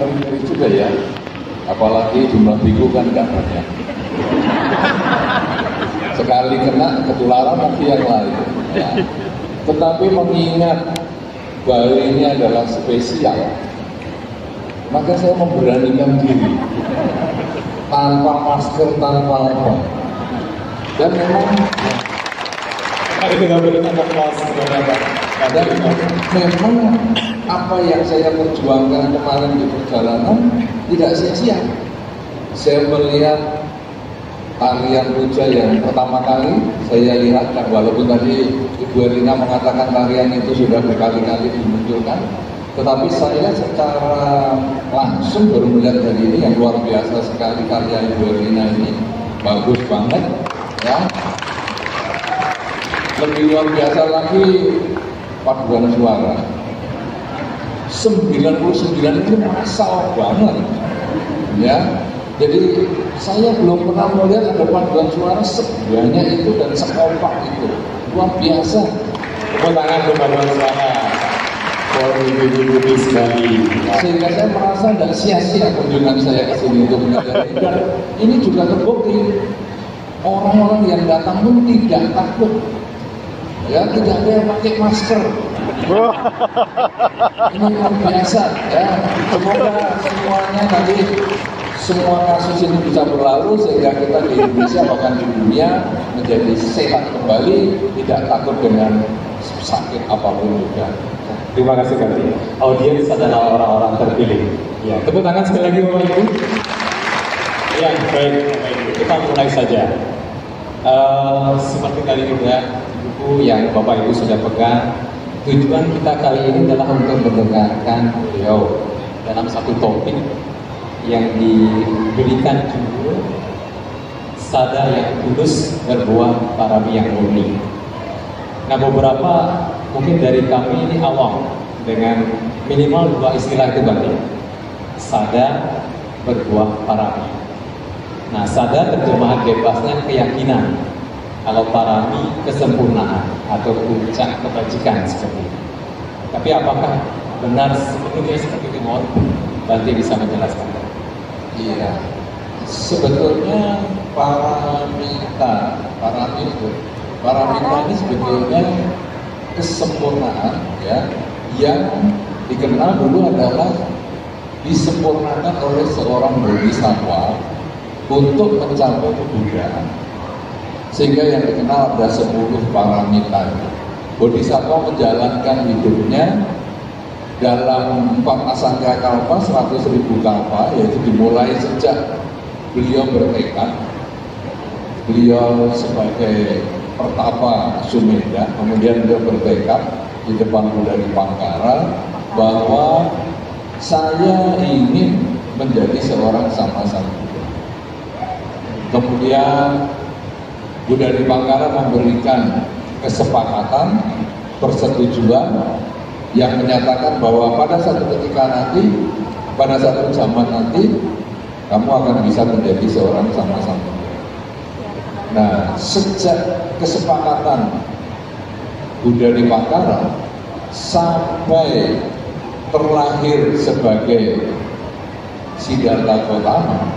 ngeri-ngeri juga ya. Apalagi jumlah biku kan nggak banyak. Sekali kena ketularan nanti yang lain. Ya. Tetapi mengingat Bali ini adalah spesial, maka saya memberanikan diri tanpa masker, tanpa apa. Dan memang dan memang apa yang saya perjuangkan kemarin di perjalanan tidak sia-sia. Saya melihat tarian puja yang pertama kali saya lihat, walaupun tadi Ibu Erina mengatakan tarian itu sudah berkali-kali dimunculkan, tetapi saya secara langsung baru melihat hari ini yang luar biasa sekali karya Ibu Erina ini, bagus banget ya. Lebih luar biasa lagi paduan suara 99 itu massal banget ya. Jadi saya belum pernah melihat ada paduan suara sebanyak itu dan sekompak itu, luar biasa. Tepuk tangan untuk paduan suara Ibu sekali. Sehingga saya merasa tidak sia-sia kunjungan saya ke sini untuk melihat ini. Dan ini juga terbukti orang-orang yang datang pun tidak takut. Ya, tidak ada yang pakai masker. Ini luar biasa ya. Semoga semuanya tadi semua kasus ini bisa berlalu sehingga kita di Indonesia bahkan di dunia menjadi sehat kembali, tidak takut dengan sakit apapun juga. Terima kasih Ganti. Audiens adalah orang-orang terpilih. Ya, tepuk tangan sekali lagi Bapak Ibu. Ya, baik. Kita mulai saja. Seperti tadi juga buku yang Bapak Ibu sudah pegang, tujuan kita kali ini adalah untuk mendengarkan beliau dalam satu topik yang diberikan judul Sada yang Tulus Berbuah Parami yang Murni. Nah, beberapa mungkin dari kami ini awam dengan minimal dua istilah itu Bang. Sada, berbuah parami. Nah, sada terjemahan bebasnya keyakinan. Kalau parami kesempurnaan atau puncak kebajikan seperti itu. Tapi apakah benar sepenuhnya seperti itu? Nanti bisa menjelaskan. Iya, sebetulnya paramita ini sebetulnya kesempurnaan ya, yang dikenal dulu adalah disempurnakan oleh seorang bodhisattva untuk mencapai kebudayaan. Sehingga yang dikenal ada 10 paramita. Bodhisattva menjalankan hidupnya dalam 4 asangka kalpa, 100.000 kalpa, yaitu dimulai sejak beliau bertekad, beliau sebagai pertapa Sumedha, kemudian beliau bertekad di depan Buddha Dipangkara bahwa saya ingin menjadi seorang Sammasambuddha. Kemudian Buddha Dipangkara memberikan kesepakatan, persetujuan yang menyatakan bahwa pada satu ketika nanti, pada satu zaman nanti, kamu akan bisa menjadi seorang Sammasambuddha. Nah, sejak kesepakatan Buddha Dipangkara sampai terlahir sebagai Siddhartha Gautama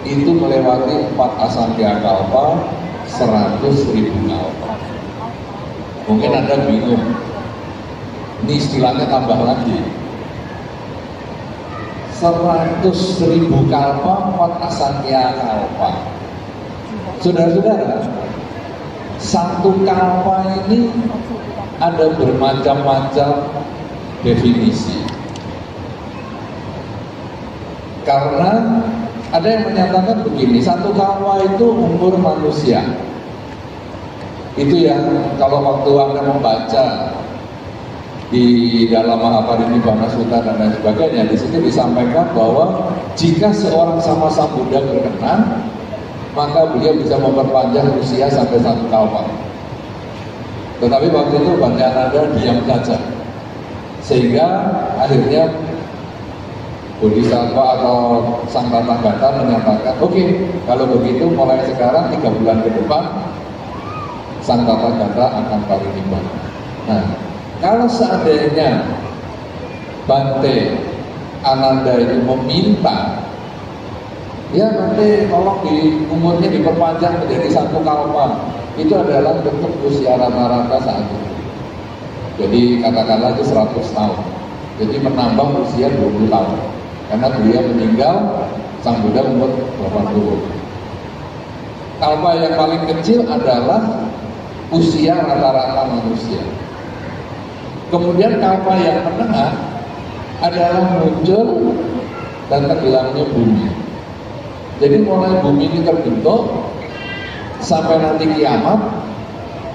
itu melewati 4 asangkya kalpa, 100.000 kalpa. Mungkin Anda bingung, ini istilahnya tambah lagi 100.000 kalpa, 4 asangkya kalpa. Saudara-saudara, satu kalpa ini ada bermacam-macam definisi. Karena ada yang menyatakan begini, satu kalpa itu umur manusia. Itu yang kalau waktu Anda membaca di dalam Mahaparinibbana Sutta dan lain sebagainya, di sini disampaikan bahwa jika seorang Sammasambuddha berkenan, maka beliau bisa memperpanjang usia sampai 1 kalpa. Tetapi waktu itu Bhajananda diam saja, sehingga akhirnya Bodhisattva atau Sang Tathagata menyatakan, oke, kalau begitu mulai sekarang 3 bulan ke depan Sang Tathagata akan parinibbana. Nah, kalau seandainya Bante Ananda itu meminta, ya nanti tolong umurnya diperpanjang menjadi 1 kalpa, itu adalah bentuk usia rata-rata saat itu. Jadi katakanlah itu 100 tahun, jadi menambah usia 20 tahun, karena beliau meninggal sang Buddha umur 80. Kalpa yang paling kecil adalah usia rata-rata manusia. Kemudian kalpa yang menengah adalah muncul dan tenggelamnya bumi. Jadi mulai bumi ini terbentuk sampai nanti kiamat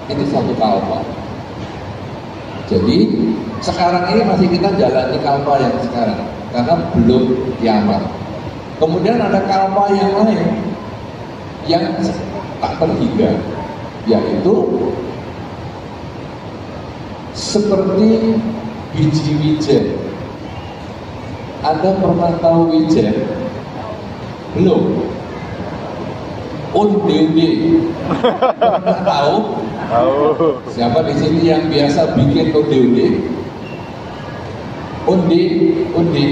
itu 1 kalpa. Jadi sekarang ini masih kita jalani kalpa yang sekarang karena belum kiamat. Kemudian ada kalpa yang lain yang tak terhingga, yaitu seperti biji wijen. Anda pernah tahu wijen? Belum? Onde-onde. Pernah tahu? Tahu. Siapa di sini yang biasa bikin onde-onde? Onde.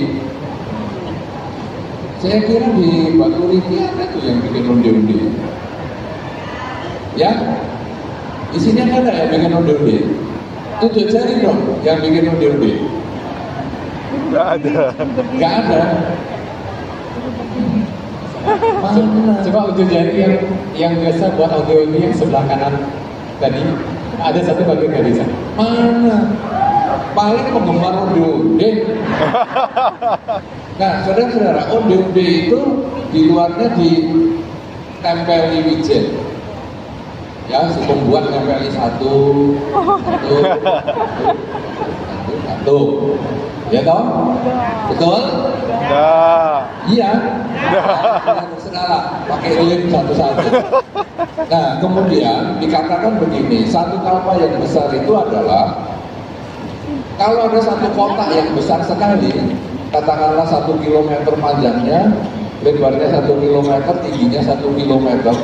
Saya kira di Batu Ringi ada tuh yang bikin onde-onde. Ya? Di sini ada yang bikin onde-onde. Tunjuk jari dong yang bikin onde-onde. Nggak ada. Nggak ada. Mana? Coba ujung jari yang biasa buat audio ini yang sebelah kanan tadi, ada satu bagian nggak bisa. Mana? Paling penggemar onde-onde. Nah, saudara-saudara, onde-onde itu di luarnya ditempeli wijen. Ya, si pembuat nempeli satu. Ya toh? Betul? Nggak. Iya. Saudara, pakai lem satu-satu. Nah, kemudian dikatakan begini, 1 kalpa yang besar itu adalah kalau ada 1 kotak yang besar sekali, katakanlah 1 kilometer panjangnya, lebarnya 1 kilometer, tingginya 1 kilometer,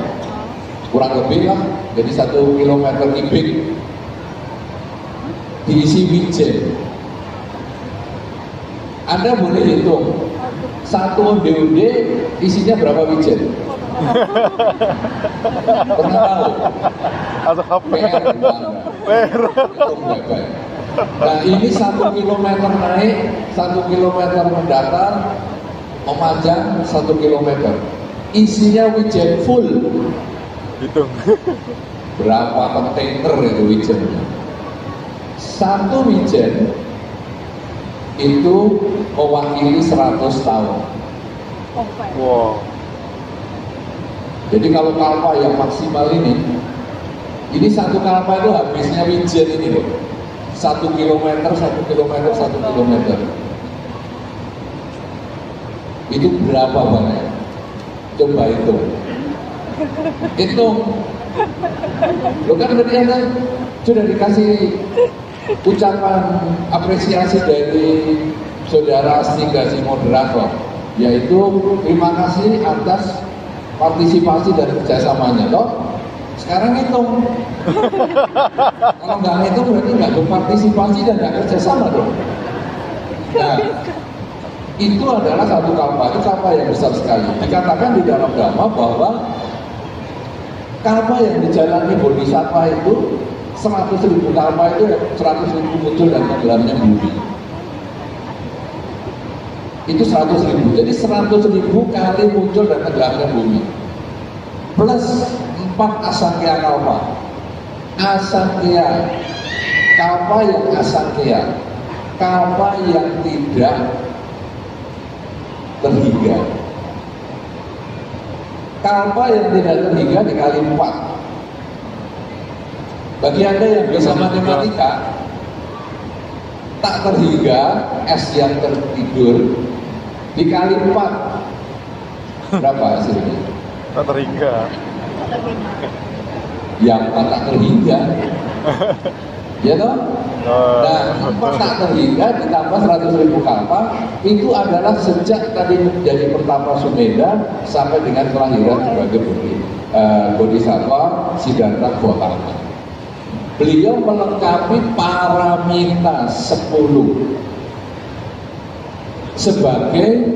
kurang lebih lah, jadi 1 kilometer kubik, diisi wijen. Anda boleh hitung 1 onde-onde isinya berapa wijen? Pernah tahu? Atau apa? Per. Nah, ini 1 kilometer naik, 1 kilometer mendatar, memanjang 1 kilometer. Isinya wijen full. Hitung. Berapa kontainer itu wijennya? 1 wijen itu mewakili 100 tahun. Wow. Jadi kalau kalpa yang maksimal ini 1 kalpa itu habisnya wijen ini loh. 1 kilometer, 1 kilometer, 1 kilometer. Itu berapa banyak? Coba hitung. Hitung. Lo kan tadi Anda sudah dikasih ucapan apresiasi dari saudara Astigasi moderator, yaitu terima kasih atas partisipasi dan kerjasamanya. Toh sekarang hitung. Kalau nggak hitung berarti nggak berpartisipasi dan nggak kerjasama dong. Nah, itu adalah 1 kalpa, itu kalpa yang besar sekali. Dikatakan di dalam Dhamma bahwa kalpa yang dijalani Bodhisattva itu 100.000 kalpa itu 100.000 muncul dan tenggelamnya bumi. Itu 100.000. Jadi 100.000 kali muncul dan tenggelamnya bumi. Plus 4 asangkya kalpa. Asangkya kalpa yang asangkya, kalpa yang tidak terhingga. Kalpa yang tidak terhingga dikali 4. Bagi Anda yang bisa matematika, tak terhingga S yang tertidur dikali 4. Berapa hasilnya? Tak terhingga. Yang 4 tak terhingga. Ya toh? Nah, 4 tak terhingga ditambah 100.000 kalpa itu adalah sejak tadi menjadi pertapa Sumedha sampai dengan kelahiran sebagai Bodhisattva Siddhartha Gautama. Beliau melengkapi paramita 10. sebagai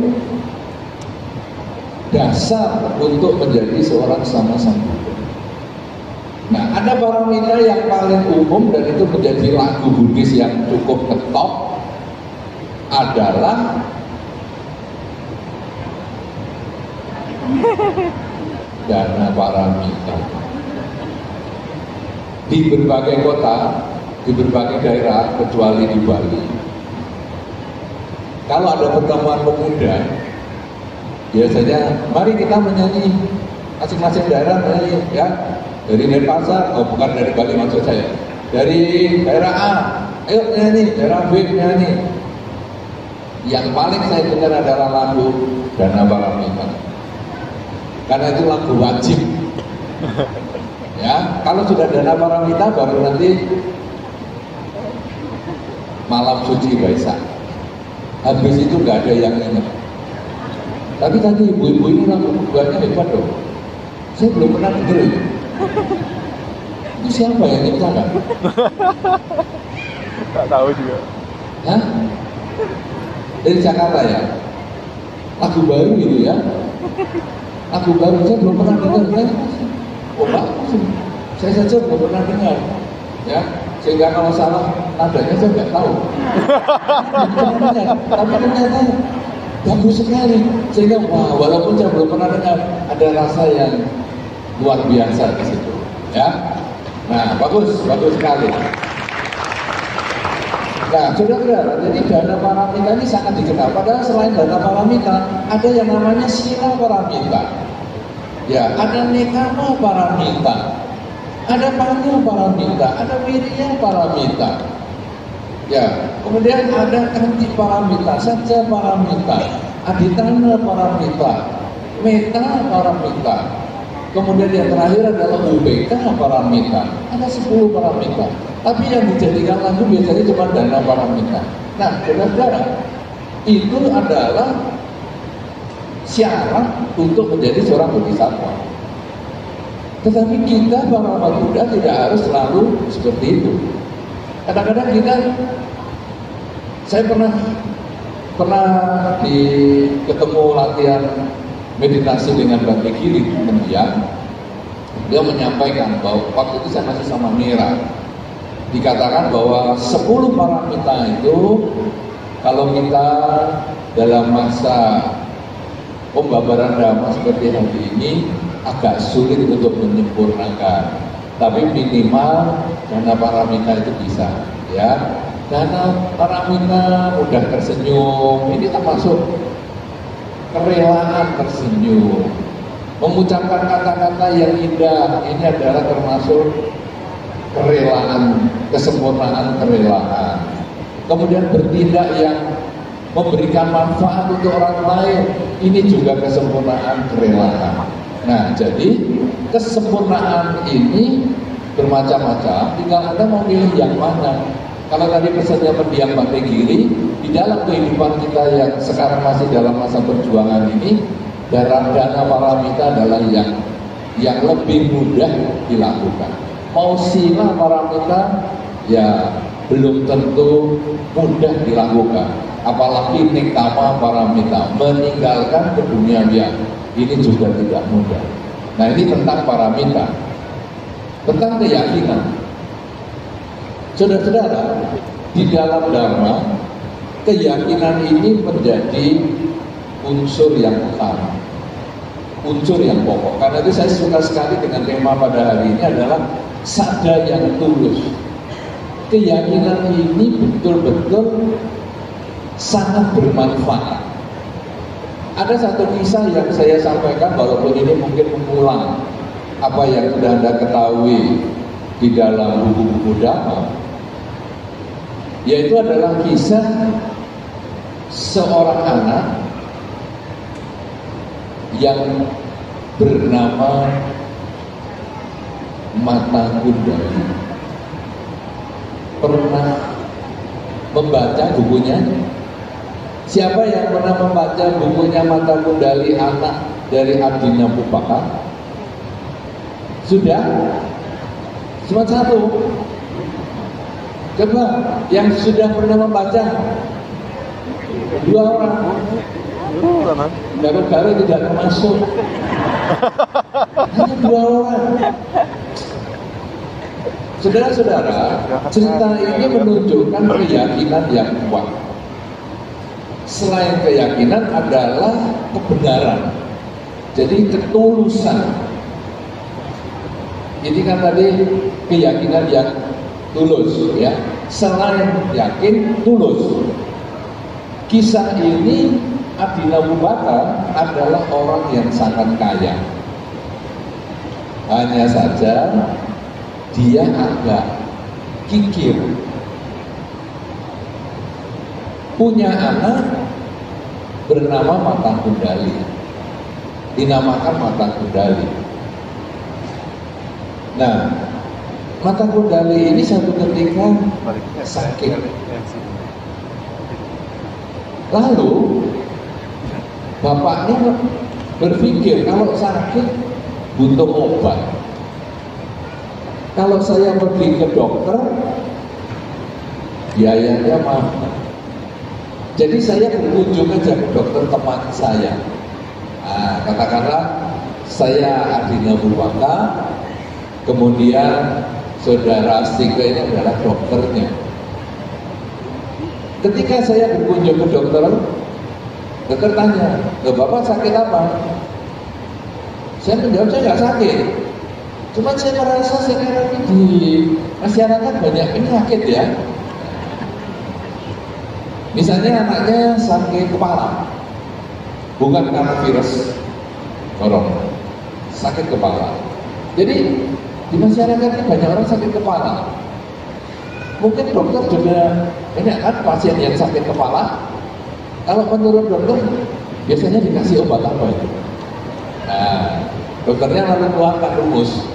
dasar untuk menjadi seorang sama-sama. Nah, ada paramita yang paling umum dan itu menjadi lagu Buddhis yang cukup ketop adalah dana paramita. Di berbagai kota, di berbagai daerah, kecuali di Bali, kalau ada pertemuan pemuda, biasanya mari kita menyanyi, masing-masing daerah menyanyi, ya. Dari Denpasar, oh bukan dari Bali maksud saya, dari daerah A, ayo nyanyi, daerah B nyanyi. Yang paling saya dengar adalah lagu Dana Paramita, karena itu lagu wajib. Ya, kalau sudah Dana Paramita baru nanti Malam Suci Waisak. Habis itu nggak ada yang ingat. Tapi tadi ibu-ibu ini lagu buatnya hebat dong. Saya belum pernah dengar itu. Itu siapa yang nyiptakan? Tak tahu juga. Hah? Dari Jakarta ya? Lagu baru gitu ya? Lagu baru, saya belum pernah dengar kan? Oh bagus, saya saja belum pernah dengar ya, sehingga kalau salah nadanya saya nggak tahu. Tapi ternyata bagus sekali, sehingga wah, walaupun saya belum pernah dengar, ada rasa yang luar biasa di situ ya. Nah, bagus sekali. Nah, saudara-saudara, jadi Dana Paramita ini sangat dikenal. Padahal selain Dana Paramita, ada yang namanya Sila Paramita. Ya, ada Nekama Paramita, ada Panya Paramita, ada Wirya Paramita. Ya, kemudian ada Kanti Paramita, Satya Paramita, Aditana Paramita, Meta Paramita. Kemudian yang terakhir adalah UBK Paramita. Ada 10 paramita. Tapi yang dijadikan lagu biasanya cuma Dana Paramita. Nah, saudara-saudara, itu adalah syarat untuk menjadi seorang bodhisattva. Tetapi kita para umat Buddha tidak harus selalu seperti itu. Kadang-kadang saya pernah ketemu latihan meditasi dengan Bante Giri, kemudian dia menyampaikan bahwa waktu itu saya masih sama Mira, dikatakan bahwa 10 paramita itu kalau kita dalam masa pembabaran dhamma seperti hari ini agak sulit untuk menyempurnakan, tapi minimal Dana Paramita itu bisa ya. Dana Paramita mudah tersenyum, ini termasuk kerelaan tersenyum, mengucapkan kata-kata yang indah, ini adalah termasuk kerelaan, kesempurnaan kerelaan. Kemudian bertindak yang memberikan manfaat untuk orang lain, ini juga kesempurnaan kerelaan. Nah, jadi kesempurnaan ini bermacam-macam, tinggal Anda mau pilih yang mana. Kalau tadi pesannya pendiam Bante Giri, di dalam kehidupan kita yang sekarang masih dalam masa perjuangan ini, Dana Paramita adalah yang lebih mudah dilakukan. Mau Sila Paramita, ya belum tentu mudah dilakukan. Apalagi Nekama Paramita, meninggalkan keduniawian, ini juga tidak mudah. Nah, ini tentang paramita, tentang keyakinan. Saudara-saudara, di dalam Dharma, keyakinan ini menjadi unsur yang utama, unsur yang pokok. Karena itu saya suka sekali dengan tema pada hari ini adalah sada yang tulus. Keyakinan ini betul-betul sangat bermanfaat. Ada satu kisah yang saya sampaikan, walaupun ini mungkin mengulang apa yang sudah Anda ketahui di dalam buku-buku Dhamma, yaitu adalah kisah seorang anak yang bernama Mata Kundali. Pernah membaca bukunya? Siapa yang pernah membaca bukunya Mata Kundali, anak dari Adina Pupaka? Sudah? Cuma satu. Coba yang sudah pernah membaca. 2 orang. Garuk-garuk tidak termasuk. Hanya 2 orang. Saudara-saudara, cerita ini menunjukkan keyakinan yang kuat. Selain keyakinan adalah kebenaran. Jadi ketulusan. Ini kan tadi keyakinan yang tulus, ya. Selain yakin, tulus. Kisah ini Adinawubaka adalah orang yang sangat kaya. Hanya saja dia agak kikir. Punya anak bernama Mata Kundali. Dinamakan Mata Kundali. Nah, Mata Kundali ini satu ketika sakit. Lalu bapaknya berpikir kalau sakit butuh obat. Kalau saya pergi ke dokter, biayanya mahal. Jadi saya berkunjung aja ke dokter teman saya. Nah, katakanlah saya Adinawubaka, kemudian saudara Stika ini adalah dokternya. Ketika saya berkunjung ke dokter tanya, Bapak sakit apa? Saya menjawab, saya nggak sakit. Cuma saya merasa sekarang ini di masyarakat banyak penyakit ya. Misalnya anaknya sakit kepala, bukan karena virus corona, sakit kepala. Jadi di masyarakat ini banyak orang sakit kepala. Mungkin dokter juga ini kan pasien yang sakit kepala. Kalau menurut dokter biasanya dikasih obat apa itu? Nah, dokternya lalu keluarkan rumus.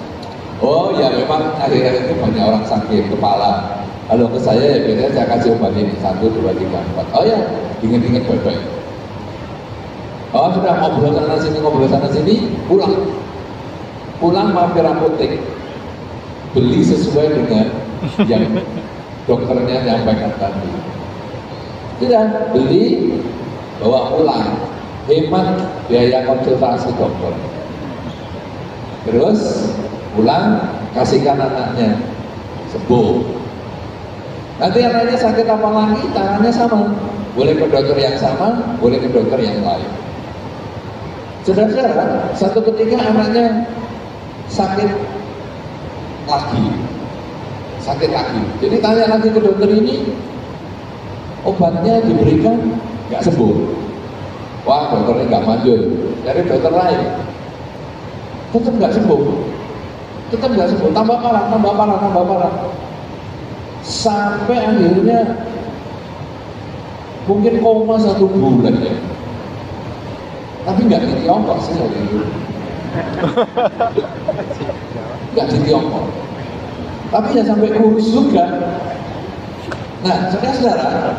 Oh ya memang akhir-akhir itu banyak orang sakit kepala. Kalau ke saya ya biasanya saya kasih obat ini 1, 2, 3, 4. Oh ya, ingat-ingat baik-baik. Oh sudah ngobrol sana sini, pulang mampir apotek, beli sesuai dengan yang dokternya nyampaikan tadi. Tidak, beli, bawa pulang, hemat biaya konsultasi dokter. Terus pulang, kasihkan anaknya, sembuh. Nanti anaknya sakit apa lagi, tangannya sama. Boleh ke dokter yang sama, boleh ke dokter yang lain. Saudara-saudara, satu ketika anaknya sakit lagi. Jadi tanya lagi ke dokter ini, obatnya diberikan nggak sembuh. Wah, dokternya nggak manjur, cari dokter lain. Tetap nggak sembuh. Tambah parah. Sampai akhirnya mungkin koma 1 bulan ya. Tapi nggak di Tiongkok sih waktu itu. Nggak di Tiongkok. Tapi ya sampai kurus juga. Nah, saudara-saudara,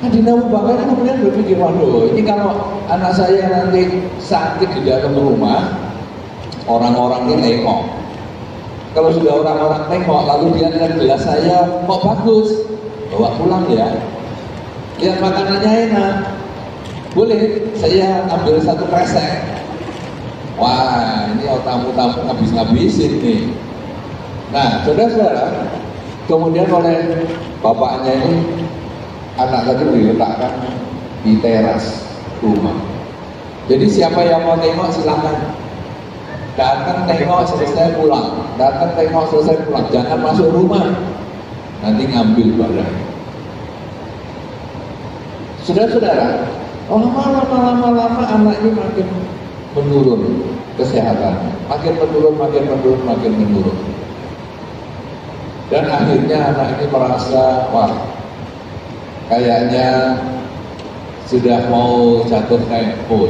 Adinawubaka ini kemudian berpikir, waduh, ini kalau anak saya nanti sakit di dalam rumah, orang-orang ini nengok. Kalau sudah orang-orang tengok, lalu dia lihat gelas saya, kok bagus, bawa pulang ya. Lihat makanannya enak, boleh saya ambil 1 kresek. Wah, ini tamu-tamu habis-habisin nih. Nah, saudara-saudara, kemudian oleh bapaknya ini, anak tadi diletakkan di teras rumah. Jadi siapa yang mau tengok silakan. Datang tengok selesai pulang. Jangan masuk rumah. Nanti ngambil barang. Saudara-saudara, lama-lama anak ini makin menurun kesehatannya. Makin menurun. Dan akhirnya anak ini merasa, wah, kayaknya sudah mau jatuh tempo.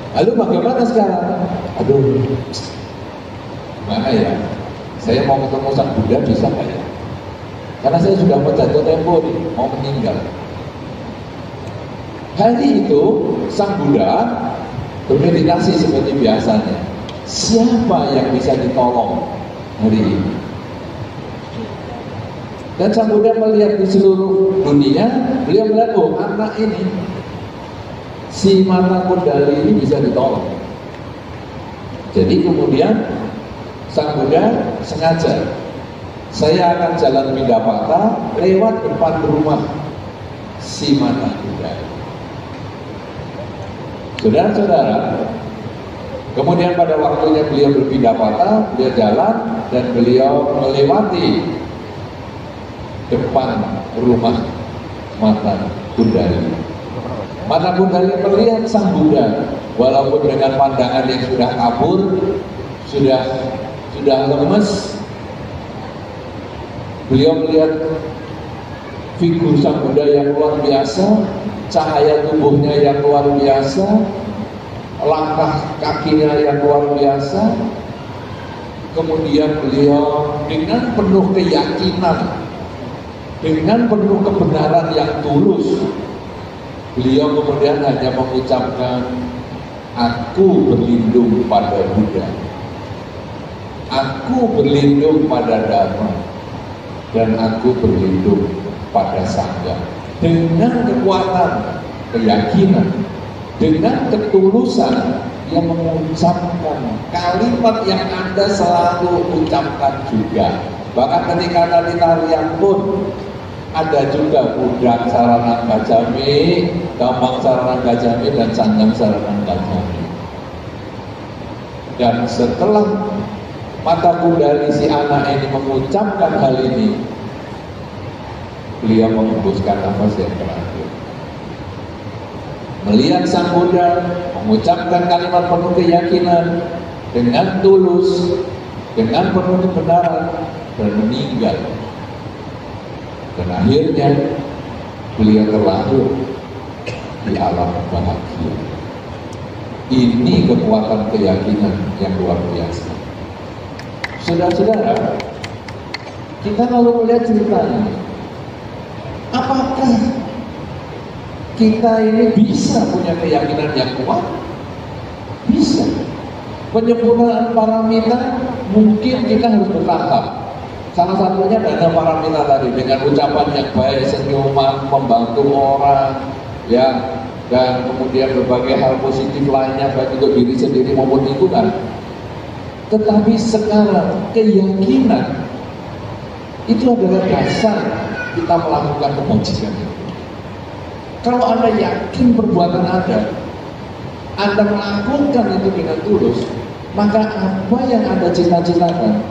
Lalu bagaimana sekarang? Aduh, gimana ya? Saya mau ketemu Sang Buddha bisa nggak ya? Karena saya sudah mau jatuh tempo nih, mau meninggal. Hari itu Sang Buddha bermeditasi seperti biasanya. Siapa yang bisa ditolong hari ini? Dan Sang Buddha melihat di seluruh dunia, beliau melihat, oh anak ini, si mata kundali ini bisa ditolong. Jadi kemudian Sang Buddha sengaja, saya akan jalan Mindapata lewat depan rumah si mata kundali. Saudara-saudara, kemudian pada waktunya beliau berpindah patah, beliau jalan dan beliau melewati depan rumah mata kundali. Mata kundali melihat Sang Buddha, walaupun dengan pandangan yang sudah kabur, sudah lemes, beliau melihat figur Sang Buddha yang luar biasa, cahaya tubuhnya yang luar biasa, langkah kakinya yang luar biasa. Kemudian beliau dengan penuh keyakinan, dengan penuh kebenaran yang tulus, beliau kemudian hanya mengucapkan, aku berlindung pada Buddha, aku berlindung pada Dharma, dan aku berlindung pada Sangha. Dengan kekuatan keyakinan, dengan ketulusan, dia mengucapkan kalimat yang Anda selalu ucapkan juga. Bahkan ketika tadi tarian pun ada juga Buddha Saranang Gacchami, Dhammang Saranang Gacchami, dan Sanghang Saranang Gacchami. Dan setelah mata kundali si anak ini mengucapkan hal ini, beliau menghembuskan nafas yang terakhir. Melihat Sang Buddha mengucapkan kalimat penuh keyakinan dengan tulus, dengan penuh kebenaran, dan meninggal. Dan akhirnya beliau terlahir di alam bahagia. Ini kekuatan keyakinan yang luar biasa. Saudara-saudara, kita kalau melihat cerita ini, apakah kita ini bisa punya keyakinan yang kuat? Bisa. Penyempurnaan paramita mungkin kita harus bertahap. Salah satunya dana paramita tadi, dengan ucapan yang baik, senyuman, membantu orang, ya, dan kemudian berbagai hal positif lainnya baik untuk diri sendiri maupun lingkungan. Tetapi sekarang keyakinan itu adalah dasar kita melakukan kebajikan. Kalau Anda yakin perbuatan Anda melakukan itu dengan tulus, maka apa yang Anda cita-citakan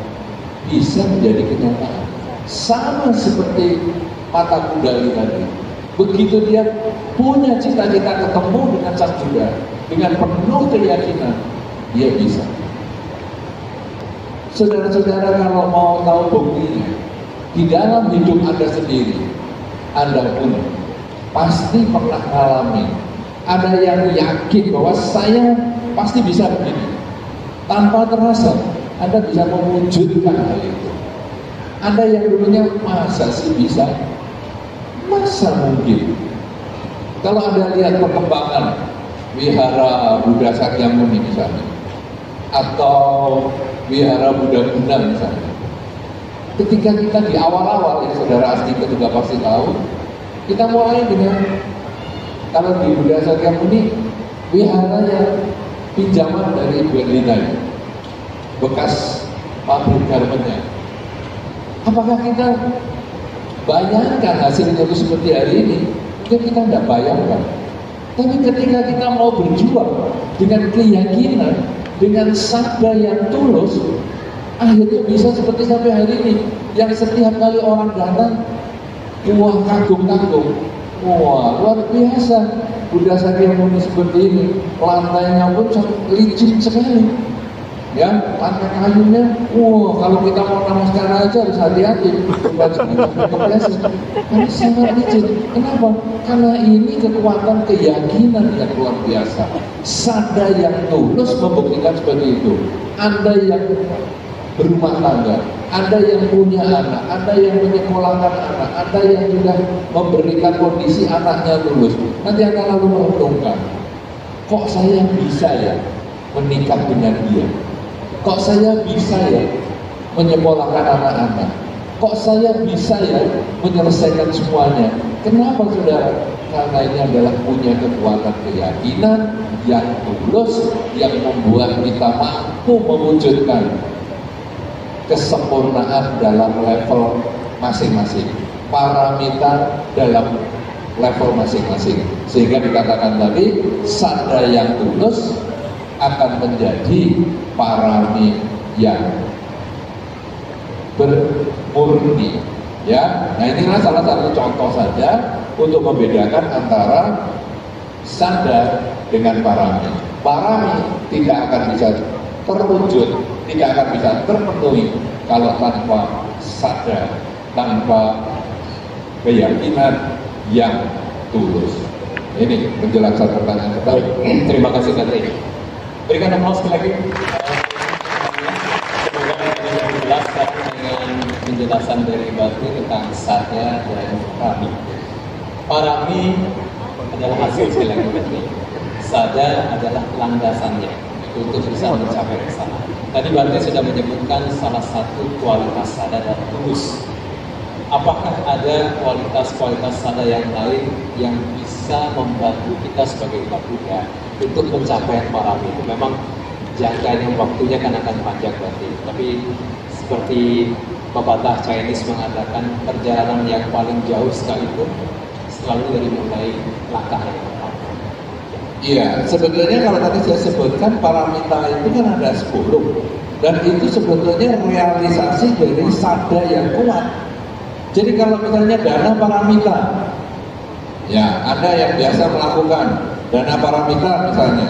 bisa menjadi kenyataan. Sama seperti mata kundali tadi. Begitu dia punya cita-cita ketemu dengan Sang Buddha, dengan penuh keyakinan, dia bisa. Saudara-saudara, kalau mau tahu buktinya, di dalam hidup Anda sendiri, Anda pun pasti pernah mengalami. Ada yang yakin bahwa saya pasti bisa begini. Tanpa terasa, Anda bisa mewujudkan hal itu. Ada yang dulunya, masa sih bisa? Masa mungkin? Kalau Anda lihat perkembangan Wihara Buddha Sakyamuni misalnya, atau Wihara Buddha Guna misalnya, ketika kita di awal-awal, ya saudara asli juga pasti tahu, kita mulai dengan, kalau di Buddha Sakyamuni, wihara yang pinjaman dari Berliner, bekas pabrik garmennya. Apakah kita bayangkan hasilnya itu seperti hari ini? Mungkin kita tidak bayangkan. Tapi ketika kita mau berjuang dengan keyakinan, dengan sabda yang tulus, akhirnya bisa seperti sampai hari ini, yang setiap kali orang datang, wah kagum-kagum, wah luar biasa Buddha Sakyamuni seperti ini, lantainya pun licin sekali, ya, lantai kayunya, wah kalau kita mau namaskar aja harus hati-hati, karena sangat licin. Kenapa? Karena ini kekuatan keyakinan yang luar biasa. Sadar yang tulus membuktikan seperti itu. Anda yang berumah tangga, Anda yang punya anak, Anda yang menyekolahkan anak, Anda yang juga memberikan kondisi anaknya lulus, nanti akan lalu merenungkan, kok saya bisa ya menikah dengan dia? Kok saya bisa ya menyekolahkan anak-anak? kok saya bisa ya menyelesaikan semuanya? Kenapa saudara? Karena ini adalah punya kekuatan keyakinan yang tulus, yang membuat kita mampu mewujudkan kesempurnaan dalam level masing-masing, paramita dalam level masing-masing. Sehingga dikatakan tadi, sada yang tulus akan menjadi parami yang bermurni. Ya, nah inilah salah satu contoh saja untuk membedakan antara sada dengan parami. Parami tidak akan bisa terwujud, tidak akan bisa terpenuhi kalau tanpa sada, tanpa keyakinan yang tulus. Ini penjelasan pertanyaan kita. Terima kasih Katri. Berikan aplaus lagi. Semoga ini menjelaskan dengan penjelasan dari Bakri tentang sada dan parami. Parami adalah hasil sekali lagi Bakri. Sada adalah landasannya untuk bisa mencapai ke sana. Tadi Bakri sudah menyebutkan salah satu kualitas sada dan tulus. Apakah ada kualitas-kualitas sada yang lain yang bisa membantu kita sebagai umat Buddha untuk mencapai parami itu? Memang jangkanya waktunya kan akan panjang berarti. Tapi seperti pepatah Chinese mengatakan, perjalanan yang paling jauh sekalipun selalu dari mulai langkah yang pertama. Iya, sebenarnya kalau tadi saya sebutkan paramita itu kan ada 10, dan itu sebetulnya realisasi dari sada yang kuat. Jadi kalau misalnya dana paramita, ya ada yang biasa melakukan dana paramita misalnya,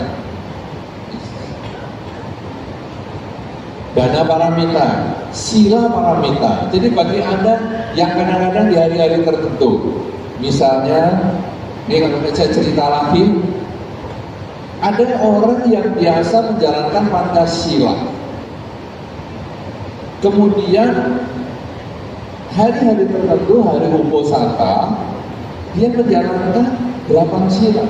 dana paramita, sila paramita. Jadi bagi Anda yang kadang-kadang di hari-hari tertentu, misalnya, ini kalau saya cerita lagi, ada orang yang biasa menjalankan Pancasila, kemudian hari-hari tertentu, hari Uposatha, dia menjalankan 8 sila.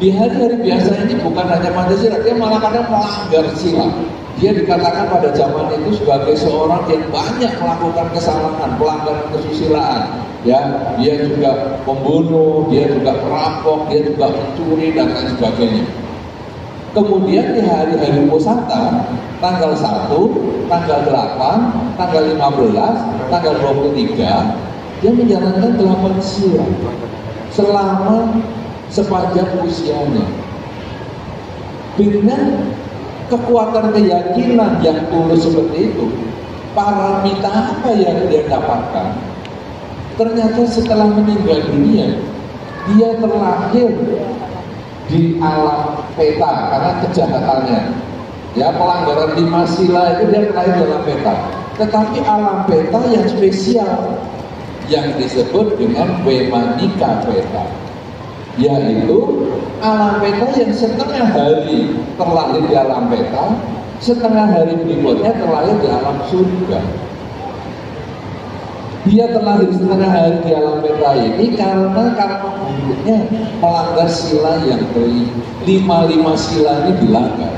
Di hari-hari biasa ini bukan hanya Pancasila, dia malah kadang melanggar sila. Dia dikatakan pada zaman itu sebagai seorang yang banyak melakukan kesalahan, pelanggaran kesusilaan. Ya, dia juga pembunuh, dia juga perampok, dia juga mencuri dan lain sebagainya. Kemudian di hari-hari Uposatha, tanggal 1, tanggal 8, tanggal 15, tanggal 23, dia menjalankan 8 sila selama sepanjang usianya. Dengan kekuatan keyakinan yang tulus seperti itu, paramita apa yang dia dapatkan? Ternyata setelah meninggal dunia, dia terlahir di alam peta karena kejahatannya. Ya, pelanggaran 5 sila itu dia terlahir dalam peta. Tetapi alam peta yang spesial yang disebut dengan Wemanika peta, yaitu alam peta yang setengah hari terlahir di alam peta, setengah hari berikutnya terlahir di alam surga. Dia terlahir setengah hari di alam peta ini karena buruknya melanggar sila yang kelima sila ini dilanggar.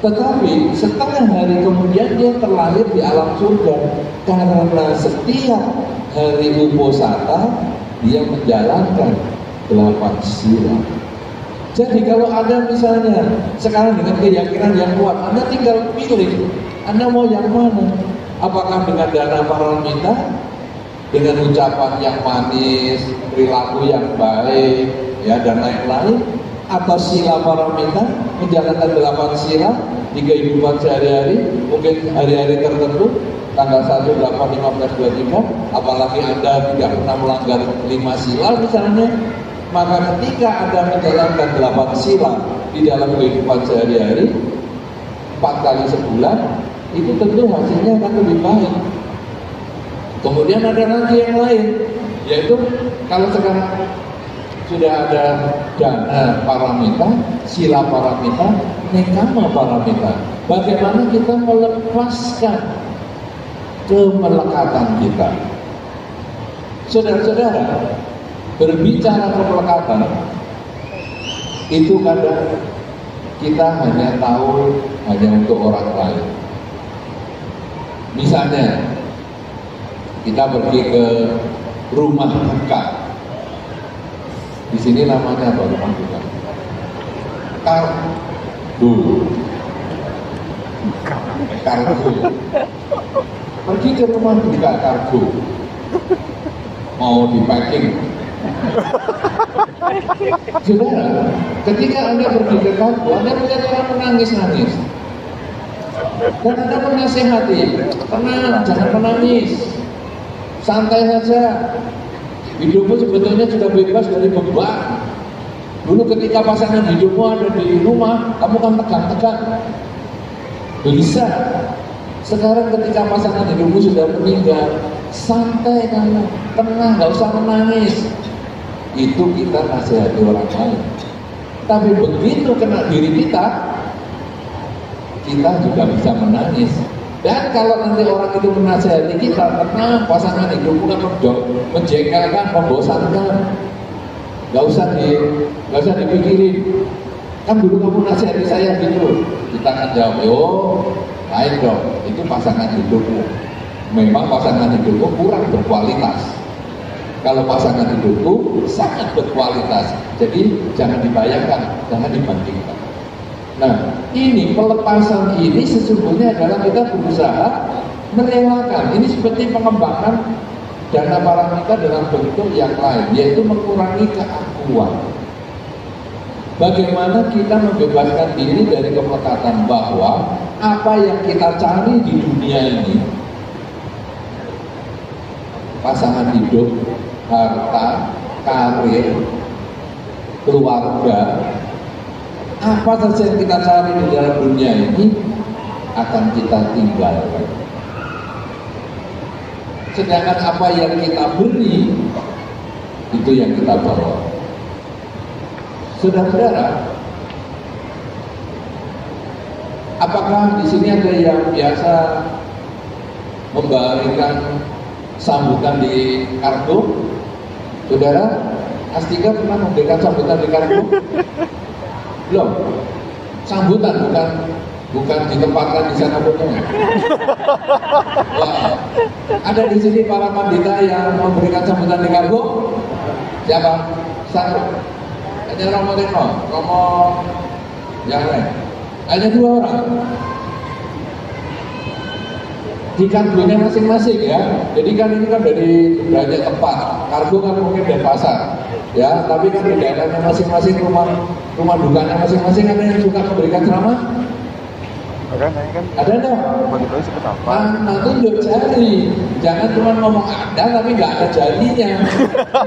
Tetapi setengah hari kemudian dia terlahir di alam surga karena setiap hari Uposatha dia menjalankan 8 sila. Jadi kalau Anda misalnya sekarang dengan keyakinan yang kuat, Anda tinggal pilih, Anda mau yang mana? Apakah dengan dana paramita, dengan ucapan yang manis, perilaku yang baik, ya dan lain-lain, atau sila paramita, menjalankan 8 sila di kehidupan sehari-hari, mungkin hari-hari tertentu, tanggal 1, 8, 15, 23, apalagi Anda tidak pernah melanggar 5 sila misalnya, maka ketika Anda menjalankan 8 sila di dalam kehidupan sehari-hari 4 kali sebulan, itu tentu hasilnya akan lebih baik. Kemudian ada lagi yang lain, yaitu kalau sekarang sudah ada dana paramita, sila paramita, nekama paramita, bagaimana kita melepaskan kemelekatan kita. Saudara-saudara, berbicara kemelekatan itu kadang kita hanya tahu hanya untuk orang lain. Misalnya kita pergi ke rumah duka. Di sini namanya apa rumah duka? Kargo. Pergi ke rumah duka kargo. Mau di packing. Saudara, ketika Anda pergi ke kargo, Anda melihat orang menangis-nangis. Dan Anda menasehati, tenang, jangan menangis, santai saja. Hidupmu sebetulnya sudah bebas dari beban. Dulu ketika pasangan hidupmu ada di rumah, kamu kan tegang-tegang, bisa. Sekarang ketika pasangan hidupmu sudah meninggal, santai kamu, tenang, nggak usah menangis. Itu kita nasihati orang lain. Tapi begitu kena diri kita juga bisa menangis. Dan kalau nanti orang itu menasihati kita, tenang, pasangan hidupmu kan menjengkelkan, membosankan, nggak usah dipikirin. Kan dulu kamu nasihati saya gitu. Kita akan jawab, lain dong, itu pasangan hidupmu. Memang pasangan hidupmu kurang berkualitas. Kalau pasangan hidupku sangat berkualitas. Jadi jangan dibayangkan, jangan dibandingkan. Nah, ini pelepasan ini sesungguhnya adalah kita berusaha merelakan. Ini seperti pengembangan dana barang kita dalam bentuk yang lain, yaitu mengurangi keakuan. Bagaimana kita membebaskan diri dari kepekatan bahwa apa yang kita cari di dunia ini, pasangan hidup, harta, karir, keluarga, apa saja yang kita cari di dalam dunia ini akan kita tinggalkan. Sedangkan apa yang kita beri itu yang kita bawa. Saudara-saudara, apakah di sini ada yang biasa memberikan sambutan di kargo? Saudara, Astika pernah memberikan sambutan di kargo? Belum. Sambutan bukan ditempatkan di sana fotonya. Wah, ada di sini para pandita yang memberikan sambutan di kargo? Siapa? Satu. Hanya Romo yang lain. Hanya 2 orang. Di kargonya masing-masing ya. Jadi kan ini kan dari banyak tempat. Kargo kan mungkin dari pasar. Ya, tapi kan di daerahnya masing-masing, rumah dukanya masing-masing, ada yang suka memberikan ceramah? Ada enggak? Bagi-bagi seperti apa? Nah, tunjuk jari. Jangan cuma ngomong ada tapi nggak ada jarinya.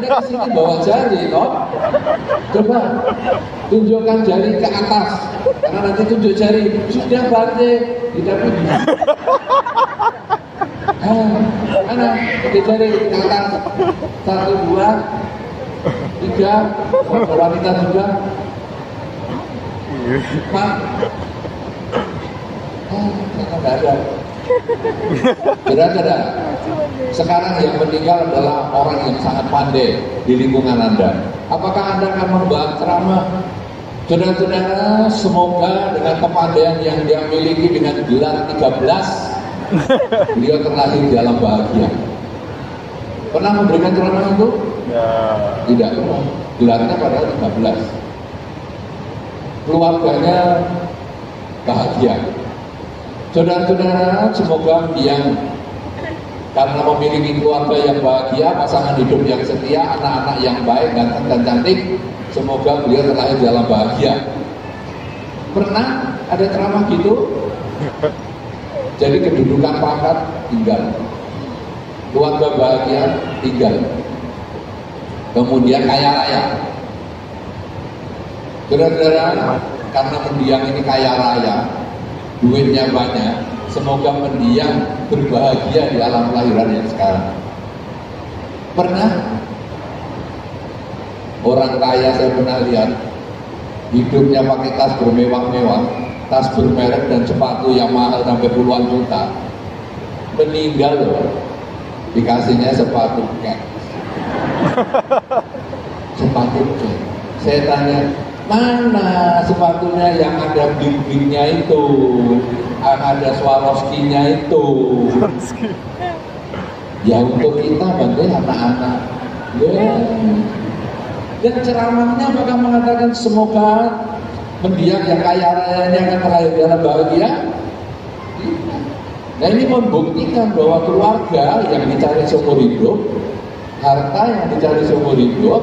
Ini kesini bawa jari, toh. Coba tunjukkan jari ke atas. Karena nanti tunjuk jari. Sudah balik, tidak pergi. Mana? Tunjuk jari ke atas. 1, 2, 3. Wanita juga. 4. Tidak ada. Saudara-saudara, sekarang yang meninggal adalah orang yang sangat pandai di lingkungan Anda. Apakah Anda akan membawa ceramah? Saudara-saudara, semoga dengan kepandaian yang dia miliki dengan gelar 13, beliau terlahir dalam bahagia. Pernah memberikan ceramah itu? Ya. Tidak pernah. Gelarnya pada 13. Keluarganya bahagia. Saudara-saudara, semoga yang karena memiliki keluarga yang bahagia, pasangan hidup yang setia, anak-anak yang baik, ganteng dan cantik, semoga beliau terlahir dalam bahagia. Pernah ada ceramah gitu? Jadi kedudukan pangkat tinggal, keluarga bahagia tinggal, kemudian kaya raya. Saudara-saudara, karena mendiang ini kaya raya, duitnya banyak, semoga mendiang berbahagia di alam kelahiran yang sekarang. Pernah orang kaya saya pernah lihat hidupnya pakai tas bermewah-mewah, tas bermerek dan sepatu yang mahal sampai puluhan juta. Meninggal loh, dikasihnya sepatu kek. Sepatu kek. Saya tanya, Mana sepatunya yang ada bling-blingnya itu, yang ada Swarovski-nya itu. Ya untuk kita sebagai anak-anak. Ya. Dan ceramahnya apakah mengatakan semoga mendiang yang kaya rayanya akan terlahir dalam bahagia? Nah ini membuktikan bahwa keluarga yang dicari seumur hidup, harta yang dicari seumur hidup,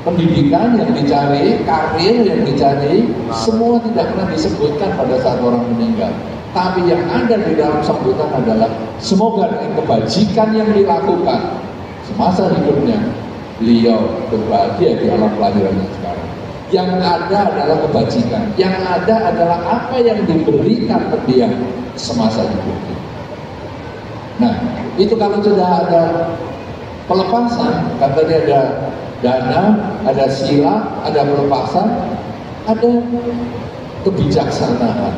pendidikan yang dicari, karir yang dicari, semua tidak pernah disebutkan pada saat orang meninggal. Tapi yang ada di dalam sambutan adalah semoga dengan kebajikan yang dilakukan semasa hidupnya, beliau berbahagia di alam kelahirannya sekarang. Yang ada adalah kebajikan, yang ada adalah apa yang diberikan ke dia semasa hidupnya. Nah, itu kalau sudah ada pelepasan, katanya ada dana, ada sila, ada pelepasan, ada kebijaksanaan.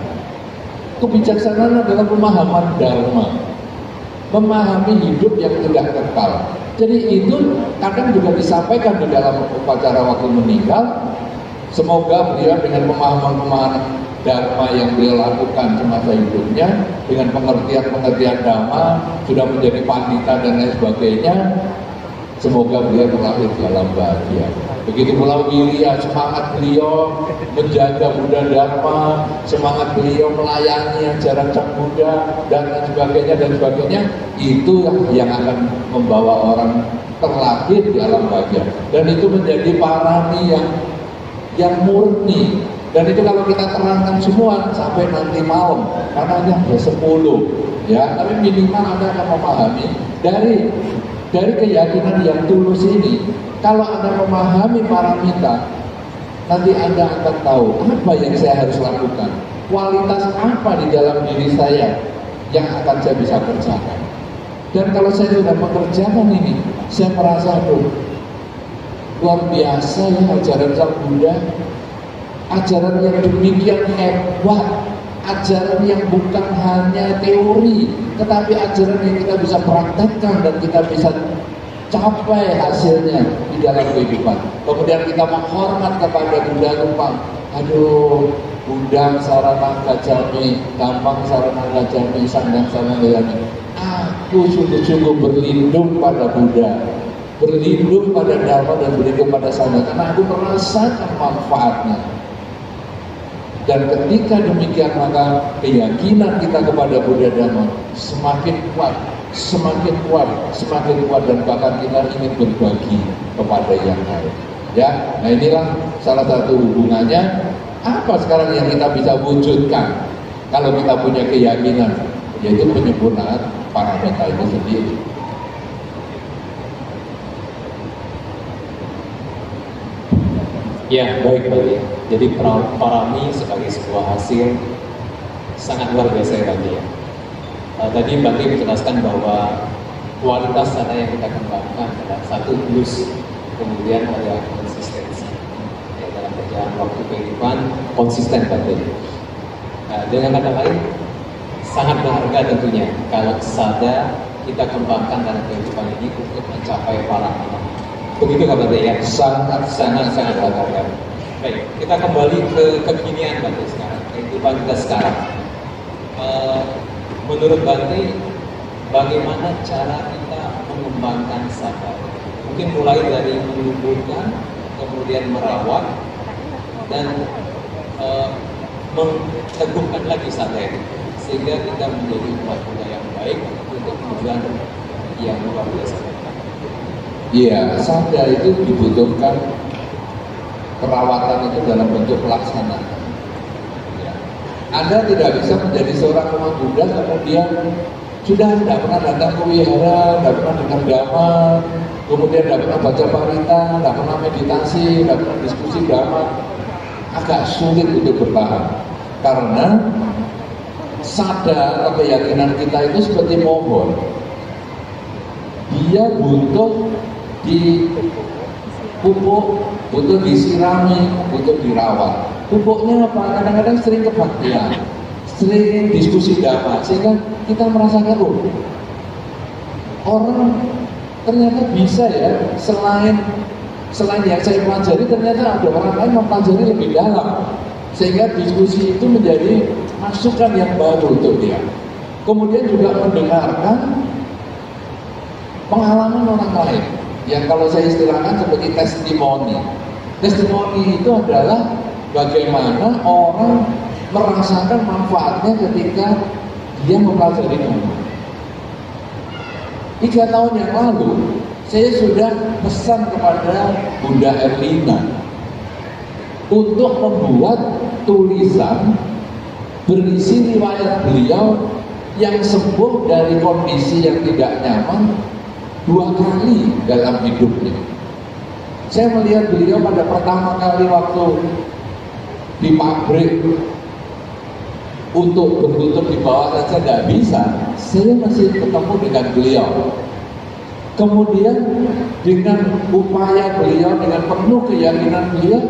Kebijaksanaan adalah pemahaman dharma, memahami hidup yang tidak kekal. Jadi itu kadang juga disampaikan di dalam upacara waktu meninggal. Semoga beliau dengan pemahaman-pemahaman dharma yang beliau lakukan semasa hidupnya, dengan pengertian-pengertian dhamma, sudah menjadi pandita dan lain sebagainya, semoga beliau terlahir dalam bahagia. Begitu pula wirya, semangat beliau menjaga Buddha Dharma, semangat beliau melayani ajaran Sang Buddha dan lain sebagainya, itu yang akan membawa orang terlahir di alam bahagia. Dan itu menjadi parami yang murni. Dan itu kalau kita terangkan semua sampai nanti malam, karena ada 10 ya, tapi minimal Anda akan memahami dari keyakinan yang tulus ini. Kalau Anda memahami paramita, nanti Anda akan tahu apa yang saya harus lakukan, kualitas apa di dalam diri saya yang akan saya bisa kerjakan. Dan kalau saya sudah mengerjakan ini, saya merasa luar biasa ya ajaran Sang Buddha, ajaran yang demikian hebat, ajaran yang bukan hanya teori, tetapi ajaran yang kita bisa praktekkan dan kita bisa capai hasilnya di dalam kehidupan. Kemudian kita menghormat kepada Buddha Rupang. Aduh, Buddha sarana gacami, gampang sarana gacami, sandang sarana gacami. Aku sungguh-sungguh berlindung pada Buddha, berlindung pada Dharma dan berlindung pada Sangha, karena aku merasakan manfaatnya. Dan ketika demikian maka keyakinan kita kepada Buddha Dhamma semakin kuat, semakin kuat, semakin kuat, dan bahkan kita ingin berbagi kepada yang lain. Ya, nah inilah salah satu hubungannya. Apa sekarang yang kita bisa wujudkan kalau kita punya keyakinan, yaitu penyempurnaan paramita itu sendiri. Ya, baik. Jadi parami sebagai sebuah hasil sangat luar biasa ya Bante ya. Tadi Bante menjelaskan bahwa kualitas dana yang kita kembangkan adalah satu tulus, kemudian ada konsistensi ya, dalam perjalanan waktu kehidupan konsisten Bante. Dengan kata lain sangat berharga tentunya kalau sadar kita kembangkan dalam kehidupan ini untuk mencapai parami. Begitu Kak Bante ya? Sangat berharga. Baik, kita kembali ke kekinian Bante sekarang, kehidupan kita sekarang. Menurut Bante, bagaimana cara kita mengembangkan sadar? Mungkin mulai dari menumbuhkan, kemudian merawat, dan menteguhkan lagi sadar, sehingga kita menjadi umat Buddha yang baik untuk tujuan yang luar biasa. Iya, sadar itu dibutuhkan perawatan itu dalam bentuk pelaksanaan. Ya. Anda tidak bisa menjadi seorang umat Buddha kemudian sudah tidak pernah datang ke wihara, tidak pernah dengar dhamma, kemudian tidak pernah baca parita, tidak pernah meditasi, tidak pernah diskusi dhamma. Agak sulit untuk bertahan karena sadar keyakinan kita itu seperti pohon. Dia butuh dipupuk, butuh disirami, butuh dirawat. Pupuknya apa? Kadang-kadang sering kebaktian, sering diskusi dhamma, sehingga kita merasakan orang ternyata bisa ya, selain Selain yang saya pelajari, ternyata ada orang lain mempelajari lebih dalam, sehingga diskusi itu menjadi masukan yang baru untuk dia. Kemudian juga mendengarkan pengalaman orang lain, yang kalau saya istilahkan seperti testimoni. Testimoni itu adalah bagaimana orang merasakan manfaatnya ketika dia mempelajari ilmu. 3 tahun yang lalu, saya sudah pesan kepada Bunda Erlina untuk membuat tulisan berisi riwayat beliau yang sembuh dari kondisi yang tidak nyaman 2 kali dalam hidupnya. Saya melihat beliau pada pertama kali waktu di pabrik untuk bertutup di bawah saja tidak bisa, saya masih ketemu dengan beliau. Kemudian dengan upaya beliau, dengan penuh keyakinan beliau,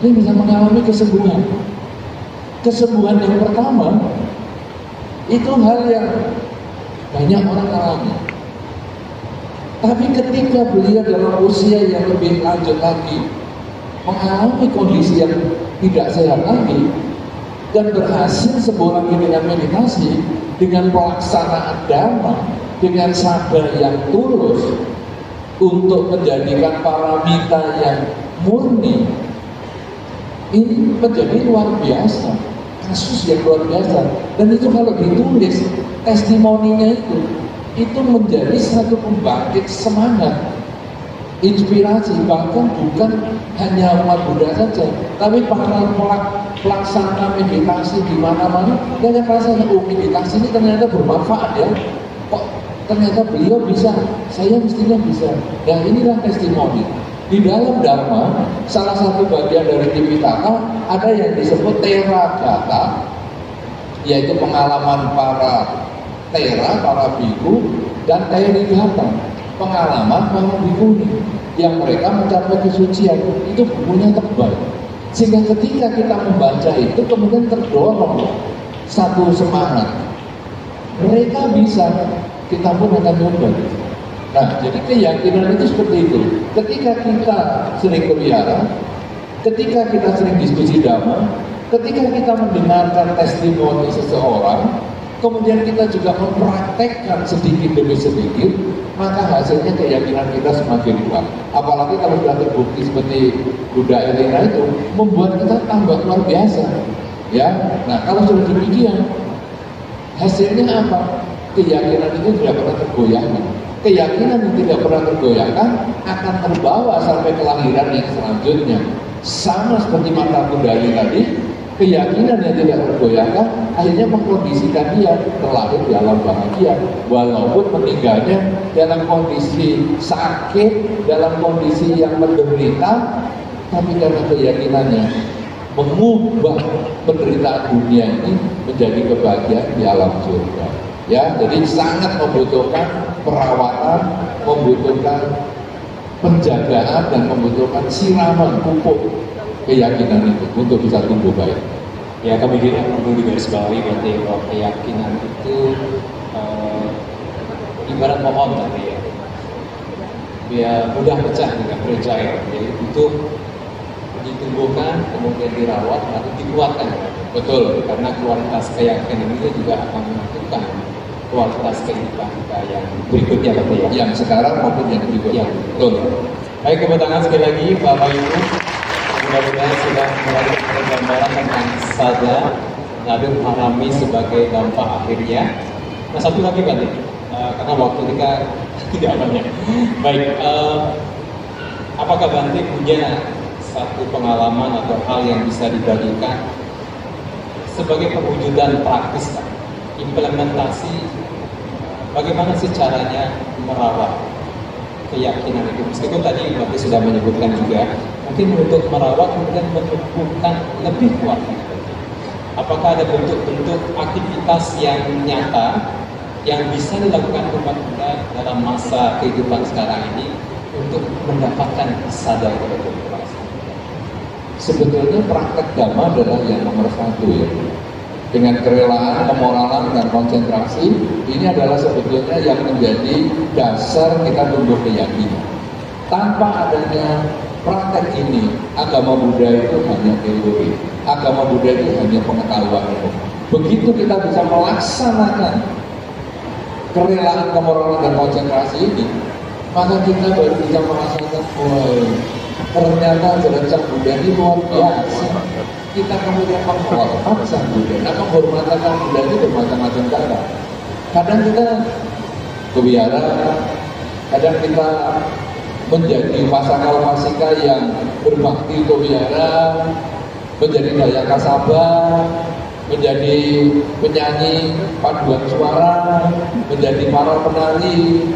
dia bisa mengalami kesembuhan. Kesembuhan yang pertama itu hal yang banyak orang alami. Tapi ketika beliau dalam usia yang lebih lanjut lagi mengalami kondisi yang tidak sehat lagi dan berhasil sembuh lagi dengan meditasi, dengan pelaksanaan dhamma, dengan sabar yang tulus untuk menjadikan paramita yang murni, ini menjadi luar biasa, kasus yang luar biasa. Dan itu kalau ditulis testimoninya itu menjadi satu pembangkit semangat, inspirasi, bahkan bukan hanya umat Buddha saja, tapi para pelaksana meditasi di mana-mana, dia merasa oh meditasi ini ternyata bermanfaat ya. Kok ternyata beliau bisa, saya mestinya bisa. Dan inilah testimoni. Di dalam Dharma, salah satu bagian dari Tipitaka ada yang disebut Teragata, yaitu pengalaman para Tera, para biku, dan Terigata, pengalaman para bikuni yang mereka mencapai kesucian. Itu bukunya tebal, sehingga ketika kita membaca itu kemudian terdorong satu semangat. Mereka bisa, kita pun akan coba. Nah, jadi keyakinan itu seperti itu. Ketika kita sering berbiara, ketika kita sering diskusi dhamma, ketika kita mendengarkan testimoni seseorang, kemudian kita juga mempraktekkan sedikit demi sedikit, maka hasilnya keyakinan kita semakin kuat. Apalagi kalau sudah terbukti seperti Bunda Erlina itu, membuat kita tambah luar biasa. Ya, nah kalau sudah demikian, hasilnya apa? Keyakinan itu tidak pernah tergoyahkan. Keyakinan yang tidak pernah tergoyahkan akan terbawa sampai kelahiran yang selanjutnya. Sama seperti mata Kundalini tadi, keyakinan yang tidak tergoyahkan akhirnya mengkondisikan dia terlahir di alam bahagia, walaupun meninggalnya dalam kondisi sakit, dalam kondisi yang menderita, tapi karena keyakinannya mengubah penderitaan dunia ini menjadi kebahagiaan di alam surga. Ya, jadi sangat membutuhkan perawatan, membutuhkan penjagaan, dan membutuhkan siraman pupuk keyakinan itu untuk bisa tumbuh baik. Ya, kami tidak perlu digarisbawahi berarti bahwa keyakinan itu ibarat pohon tadi ya. Dia mudah pecah dengan percaya, jadi butuh ditumbuhkan, kemudian dirawat, lalu dikuatkan. Betul, karena kualitas keyakinan itu juga akan menentukan kualitas kehidupan kita yang berikutnya, Bapak ya. Yang sekarang maupun yang berikutnya. Betul. Baik, tepuk tangan sekali lagi Bapak Ibu. Mudah-mudahan sudah mulai bergambaran tentang sadar, lalu memahami sebagai dampak akhirnya. Nah, satu lagi Bante, karena waktu kita tidak banyak. Baik, apakah Bante punya satu pengalaman atau hal yang bisa dibagikan sebagai perwujudan praktis, implementasi bagaimana sih caranya merawat keyakinan itu? Meskipun tadi Bapak sudah menyebutkan juga, mungkin untuk merawat kemudian menumbuhkan lebih kuat. Apakah ada bentuk-bentuk aktivitas yang nyata yang bisa dilakukan umat Buddha dalam masa kehidupan sekarang ini untuk mendapatkan sadar betul? Sebetulnya praktek dhamma adalah yang nomor 1 ya. Dengan kerelaan, kemoralan, dan konsentrasi, ini adalah sebetulnya yang menjadi dasar kita tumbuh keyakinan. Tanpa adanya praktek ini, agama Buddha itu hanya teori, agama Buddha itu hanya pengetahuan umum. Begitu kita bisa melaksanakan kerelaan, kemoralan, dan konsentrasi ini, maka kita baru bisa merasakan, wah, ternyata derajat Buddha ini luar biasa. Kita kemudian menghormat sang Buddha. Nah, penghormatan sang Buddha itu bermacam-macam cara. Kadang kita kebiara, kadang kita menjadi fasakal-fasika yang berbakti kebiara, menjadi daya kasabah, menjadi penyanyi paduan suara, menjadi para penari,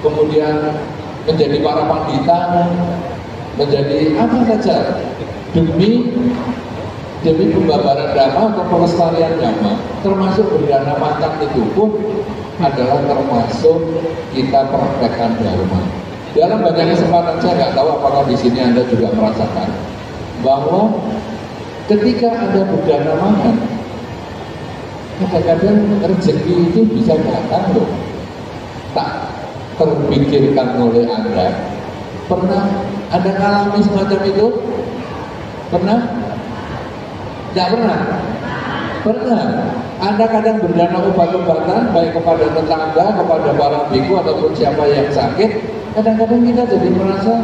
kemudian menjadi para pandita, menjadi apa saja demi pembabaran dhamma atau pelestarian dhamma, termasuk berdana makan itu pun adalah termasuk kita praktekkan dharma. Dalam banyak kesempatan, saya nggak tahu apakah di sini Anda juga merasakan bahwa ketika Anda berdana makan, kadang-kadang rezeki itu bisa datang loh, tak terpikirkan oleh Anda. Pernah Anda alami semacam itu? Pernah? Tidak pernah? Pernah. Anda kadang berdana obat-obatan, baik kepada tetangga, kepada para biku, ataupun siapa yang sakit. Kadang-kadang kita jadi merasa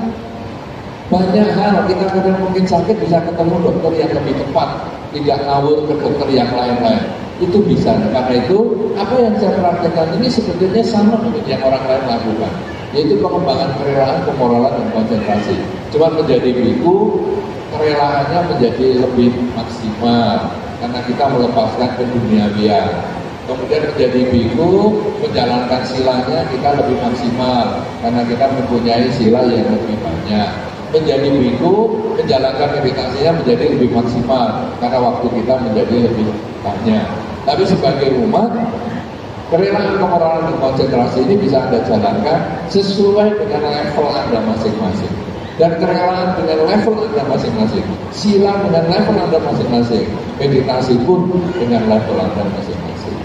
banyak hal. Kita kadang mungkin sakit bisa ketemu dokter yang lebih tepat, tidak ngawur ke dokter yang lain-lain. Itu bisa. Karena itu, apa yang saya praktekkan ini sebetulnya sama dengan yang orang lain lakukan, yaitu pengembangan kerelaan, kemoralan, dan konsentrasi. Cuma menjadi biku, kerelaannya menjadi lebih maksimal karena kita melepaskan keduniawian. Kemudian menjadi biku, menjalankan silanya kita lebih maksimal karena kita mempunyai sila yang lebih banyak. Menjadi biku, menjalankan meditasinya menjadi lebih maksimal karena waktu kita menjadi lebih banyak. Tapi sebagai umat, kerelaan, kemoralan, dan konsentrasi ini bisa Anda jalankan sesuai dengan level Anda masing-masing. Dan kerelaan dengan level Anda masing-masing, sila dengan level Anda masing-masing, meditasi pun dengan level Anda masing-masing.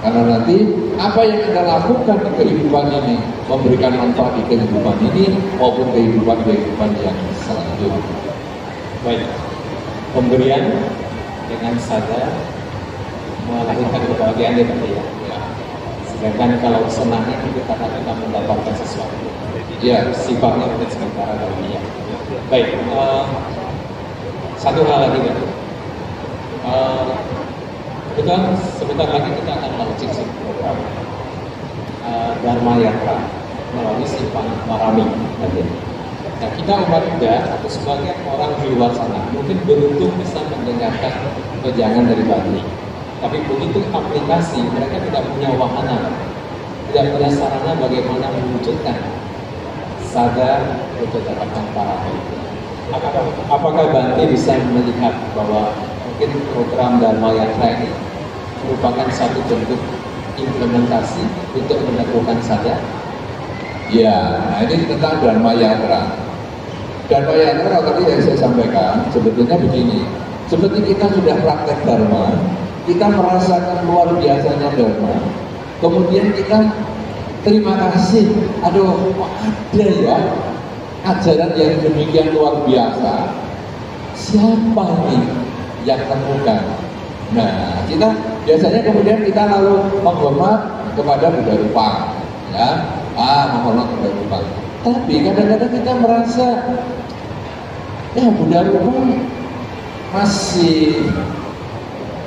Karena nanti apa yang Anda lakukan di kehidupan ini memberikan manfaat di kehidupan ini maupun kehidupan yang selanjutnya. Baik, pemberian dengan sadar melahirkan kebahagiaan ya Pak ya. Sedangkan kalau senang itu kita akan mendapatkan sesuatu. Ya, sifatnya mungkin sementara dunia. Baik, satu hal lagi kan. Kebetulan sebentar lagi kita akan launching program Dharma Yatra melalui Simpang Marami. Nah, kita umat Buddha atau sebagian orang di luar sana mungkin beruntung bisa mendengarkan wejangan dari Bali. Tapi begitu aplikasi, mereka tidak punya wahana, tidak punya sarana bagaimana mewujudkan sadar untuk dapatkan para itu. Apakah Bante bisa melihat bahwa mungkin program Dharma Yatra ini merupakan satu bentuk implementasi untuk meneguhkan sadar? Ya, nah ini tentang Dharma Yatra. Dharma Yatra tadi yang saya sampaikan sebetulnya begini. Seperti kita sudah praktek Dharma, kita merasakan luar biasanya Dharma. Kemudian kita terima kasih, aduh kok ada ya ajaran yang demikian luar biasa. Siapa ini yang temukan? Nah, kita biasanya kemudian kita lalu menghormat kepada Buddha Rupa, ya, menghormat Buddha Rupa. Tapi kadang-kadang kita merasa, ya Buddha Rupa masih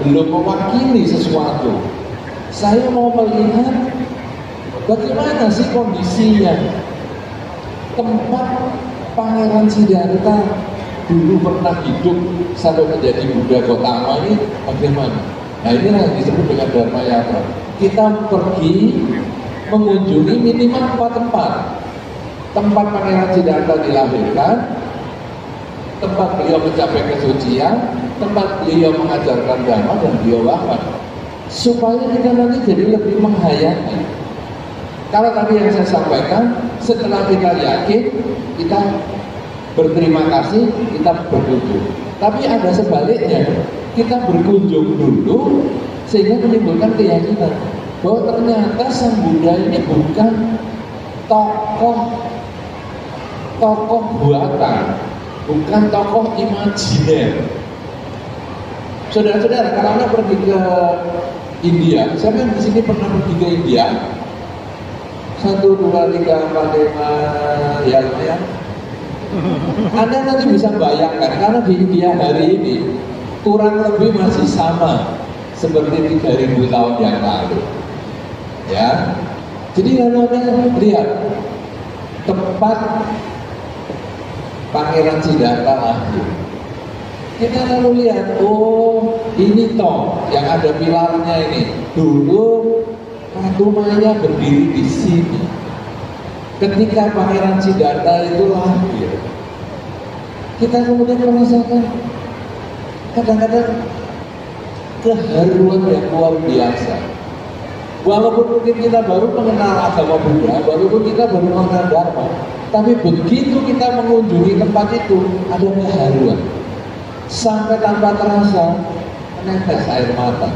belum mewakili sesuatu. Saya mau melihat bagaimana sih kondisinya tempat Pangeran Siddhartha dulu pernah hidup sampai menjadi Buddha Gautama ini bagaimana? Nah inilah yang disebut dengan Dharma Yatra. Kita pergi mengunjungi minimal 4 tempat. Tempat Pangeran Siddhartha dilahirkan, tempat beliau mencapai kesucian, tempat beliau mengajarkan Dhamma dan beliau wafat. Supaya kita nanti jadi lebih menghayati. Kalau tadi yang saya sampaikan, setelah kita yakin, kita berterima kasih, kita berkunjung. Tapi ada sebaliknya, kita berkunjung dulu sehingga menimbulkan keyakinan bahwa ternyata Sang Buddha ini bukan tokoh tokoh buatan, bukan tokoh imajiner. Saudara-saudara, kalau Anda pergi ke India, siapa yang di sini pernah pergi ke India? 1, 2, 3, 4, 5, ya lumayan. Anda nanti bisa bayangkan, karena di India hari ini kurang lebih masih sama seperti 3000 tahun yang lalu. Ya, jadi lalu Anda lihat tempat Pangeran Siddhartha lahir. Kita lalu lihat, oh ini toh yang ada pilarnya ini. Dulu Ratu Maya berdiri di sini. Ketika Pangeran Siddhartha itu lahir, kita kemudian merasakan kadang-kadang keharuan yang luar biasa. Walaupun mungkin kita baru mengenal agama Buddha, walaupun kita baru mengenal Dharma, tapi begitu kita mengunjungi tempat itu, ada keharuan. Sampai tanpa terasa menetes air mata.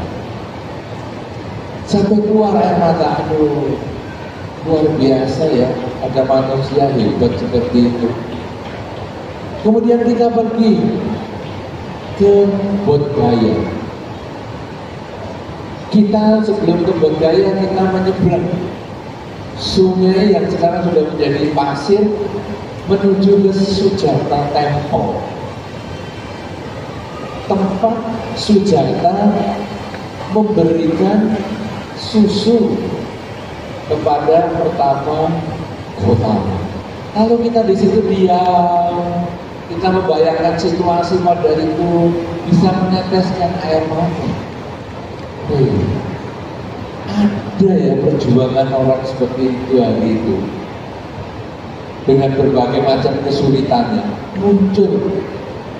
Sampai keluar air mata, aduh, luar biasa ya, ada manusia hebat seperti itu. Kemudian kita pergi ke Bodh Gaya. Kita sebelum ke Bodh Gaya, kita menyeberang sungai yang sekarang sudah menjadi pasir menuju ke Sujata Temple. Tempat Sujata memberikan susu kepada pertama Gautama. Lalu kita di situ diam, kita membayangkan situasi pada itu, bisa meneteskan air mata. Ada ya perjuangan orang seperti itu hari itu. Dengan berbagai macam kesulitannya, muncul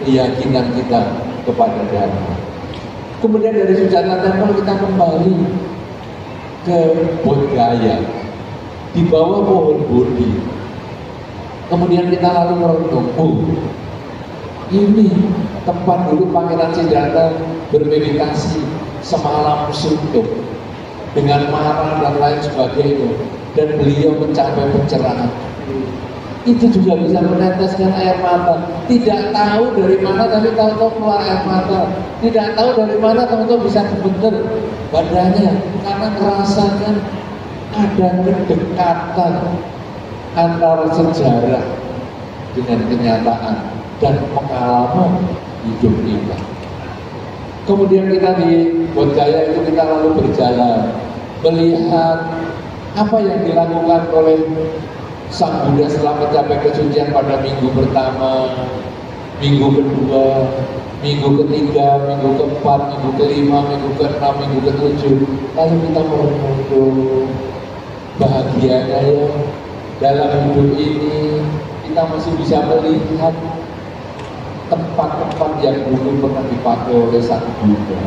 keyakinan kita kepada Dharma. Kemudian dari Sujata Temple kita kembali ke Bodh Gaya, di bawah pohon Bodhi. Kemudian kita lalu merenung, ini tempat dulu Pangeran Siddhartha bermeditasi semalam suntuk dengan marah dan lain sebagainya, dan beliau mencapai pencerahan. Itu juga bisa meneteskan air mata. Tidak tahu dari mana, tapi tahu-tahu keluar air mata. Tidak tahu dari mana, tahu-tahu bisa kebentur badannya, karena merasakan ada kedekatan antara sejarah dengan kenyataan dan pengalaman hidup kita. Kemudian kita di Bodh Gaya itu kita lalu berjalan melihat apa yang dilakukan oleh Sang Buddha setelah mencapai kesucian pada minggu pertama, minggu kedua, minggu ketiga, minggu keempat, minggu kelima, minggu keenam, minggu ketujuh. Lalu kita merenung, bahagianya ya dalam hidup ini kita masih bisa melihat tempat-tempat yang dulu pernah dipakai oleh Sang Buddha,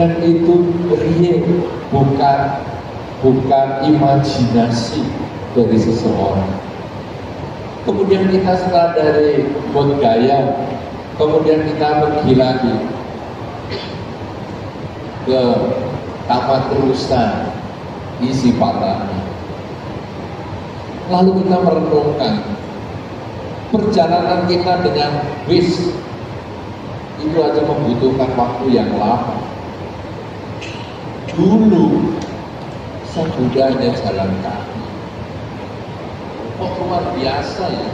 dan itu real, bukan imajinasi dari seseorang. Kemudian kita setelah dari Bodh Gaya, kemudian kita pergi lagi ke Taman Rusa isi Patani. Lalu kita merenungkan perjalanan kita dengan bis itu aja membutuhkan waktu yang lama. Dulu Sang Buddha hanya jalan kaki. Kok luar biasa ya.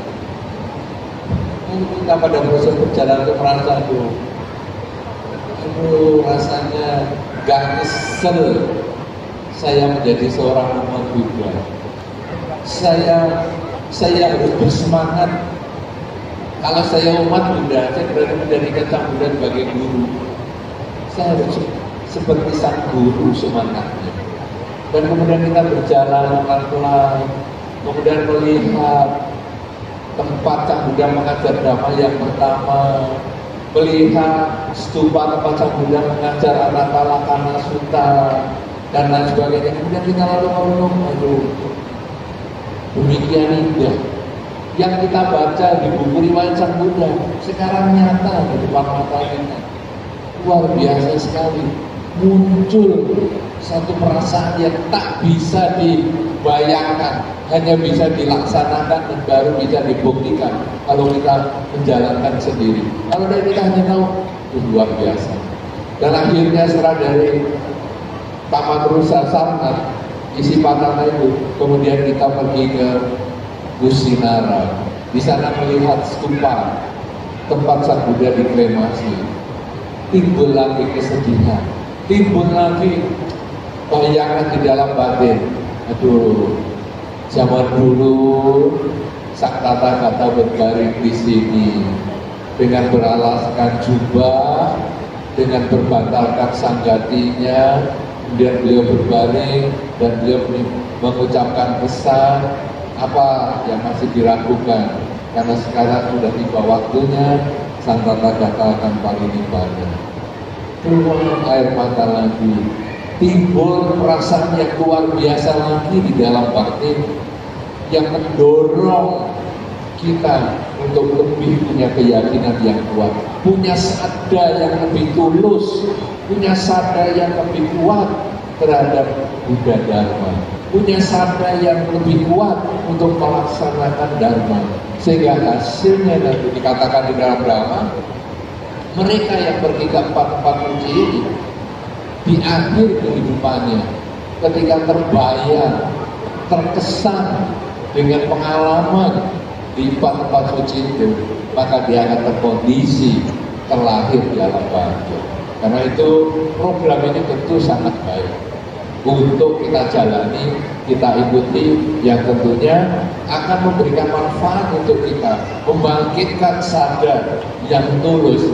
Lalu kita pada proses perjalanan itu merasa aduh, rasanya gak nyesel saya menjadi seorang umat Buddha. Saya harus bersemangat. Kalau saya umat Buddha, saya berani menjadikan Sang Buddha sebagai guru. Saya harus seperti sang guru semangatnya. Dan kemudian kita berjalan pelan-pelan, kemudian melihat tempat Sang Buddha mengajar Dhamma yang pertama, melihat stupa tempat Sang Buddha mengajar Anatalakkhana Sutta dan lain sebagainya. Kemudian kita lalu merenung, aduh, demikian indah yang kita baca di buku riwayat Sang Buddha sekarang nyata di depan mata kita. Luar biasa sekali. muncul satu perasaan yang tak bisa dibayangkan, hanya bisa dilaksanakan dan baru bisa dibuktikan kalau kita menjalankan sendiri. Kalau dari kita hanya tahu, luar biasa. Dan akhirnya setelah dari Taman Rusa Sarnat, isi Panama itu, kemudian kita pergi ke Kusinara. Di sana melihat stupa tempat Sang Buddha dikremasi. Timbul lagi kesedihan, timbul lagi bayangan di dalam batin. Aduh, zaman dulu Sang Tata berbaring di sini dengan beralaskan jubah, dengan berbantalkan sanggatinya, kemudian beliau berbaring dan beliau mengucapkan pesan apa yang masih diragukan, karena sekarang sudah tiba waktunya Sang Tata akan parinibbana. Keluar air mata lagi, timbul perasaan yang luar biasa lagi di dalam batin yang mendorong kita untuk lebih punya keyakinan yang kuat, punya sadar yang lebih tulus, punya sadar yang lebih kuat terhadap Buddha Dharma, punya sadar yang lebih kuat untuk melaksanakan Dharma, sehingga hasilnya nanti dikatakan di dalam Dharma, mereka yang pergi ke empat kunci ini di akhir kehidupannya, ketika terbayang, terkesan dengan pengalaman di tempat suci itu, maka dia akan terkondisi terlahir di alam bahagia. Karena itu program ini tentu sangat baik untuk kita jalani, kita ikuti, yang tentunya akan memberikan manfaat untuk kita, membangkitkan sadar yang tulus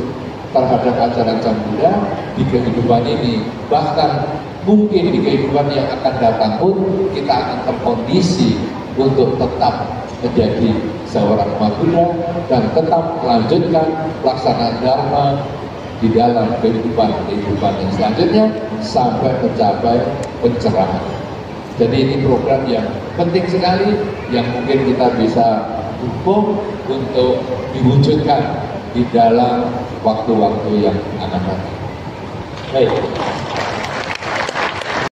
terhadap ajaran Sang Buddha di kehidupan ini. Bahkan mungkin di kehidupan yang akan datang pun kita akan terkondisi untuk tetap menjadi seorang umat Buddha dan tetap melanjutkan pelaksanaan Dharma di dalam kehidupan yang selanjutnya sampai mencapai pencerahan. Jadi ini program yang penting sekali yang mungkin kita bisa dukung untuk diwujudkan di dalam waktu-waktu yang akan datang. Baik.